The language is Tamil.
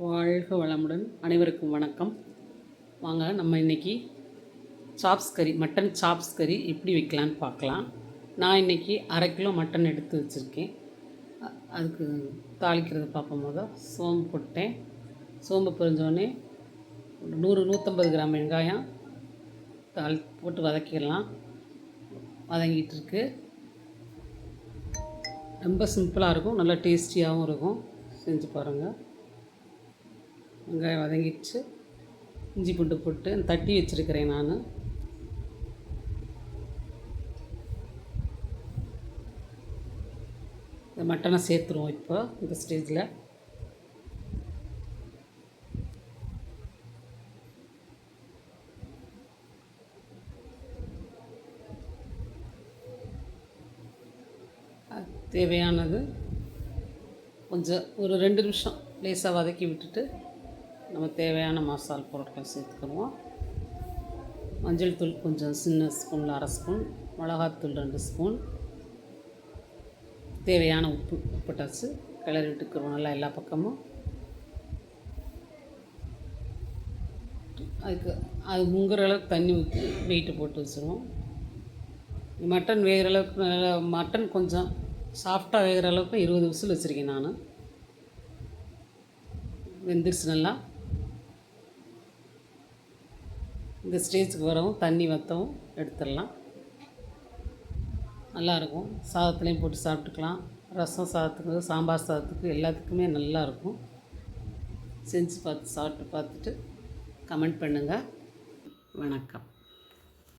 வாழ்க வளமுடன். அனைவருக்கும் வணக்கம். வாங்க நம்ம இன்றைக்கி சாப்ஸ் கறி, மட்டன் சாப்ஸ் கறி எப்படி வைக்கலான்னு பார்க்கலாம். நான் இன்றைக்கி 1/2 கிலோ மட்டன் எடுத்து வச்சுருக்கேன். அதுக்கு தாளிக்கிறத பார்க்கும் போது சோம்பு போட்டேன். சோம்பு பொரிஞ்சோடனே 100-150 கிராம் வெங்காயம் போட்டு வதக்கிடலாம். வதங்கிட்டு இருக்கு. ரொம்ப சிம்பிளாக இருக்கும், நல்லா டேஸ்டியாகவும் இருக்கும். செஞ்சு பாருங்கள். வெங்காயம் வதங்கிடுச்சு. இஞ்சி பூண்டு போட்டு தட்டி வச்சுருக்கிறேன் நான். இந்த மட்டனை சேர்த்துருவோம் இப்போ இந்த ஸ்டேஜில். தேவையானது கொஞ்சம் ஒரு 2 நிமிஷம் லேசாக வதக்கி விட்டுட்டு நம்ம தேவையான மசாலா பொருட்கள் சேர்த்துக்குவோம். மஞ்சள் தூள் கொஞ்சம் சின்ன ஸ்பூனில் 1/2 ஸ்பூன், மிளகாத்தூள் 2 ஸ்பூன், தேவையான உப்பு போட்டாச்சு. கிளறி விட்டுக்குருவோம் நல்லா எல்லா பக்கமும். அது முங்குற அளவுக்கு தண்ணி ஊற்றி வெயிட்டு போட்டு வச்சுருவோம். மட்டன் வேகிற அளவுக்கு நல்லா, மட்டன் கொஞ்சம் சாஃப்டாக வேகிற அளவுக்கு 20 விசில் வச்சுருக்கேன் நான். வெந்துருச்சு நல்லா. இந்த ஸ்டேஜுக்கு வரவும் தண்ணி வற்றவும் எடுத்துடலாம். நல்லாயிருக்கும். சாதத்துலேயும் போட்டு சாப்பிட்டுக்கலாம். ரசம் சாதத்துக்கு, சாம்பார் சாதத்துக்கு, எல்லாத்துக்குமே நல்லாயிருக்கும். செஞ்சு சாப்பிட்டு பார்த்துட்டு கமெண்ட் பண்ணுங்கள். வணக்கம்.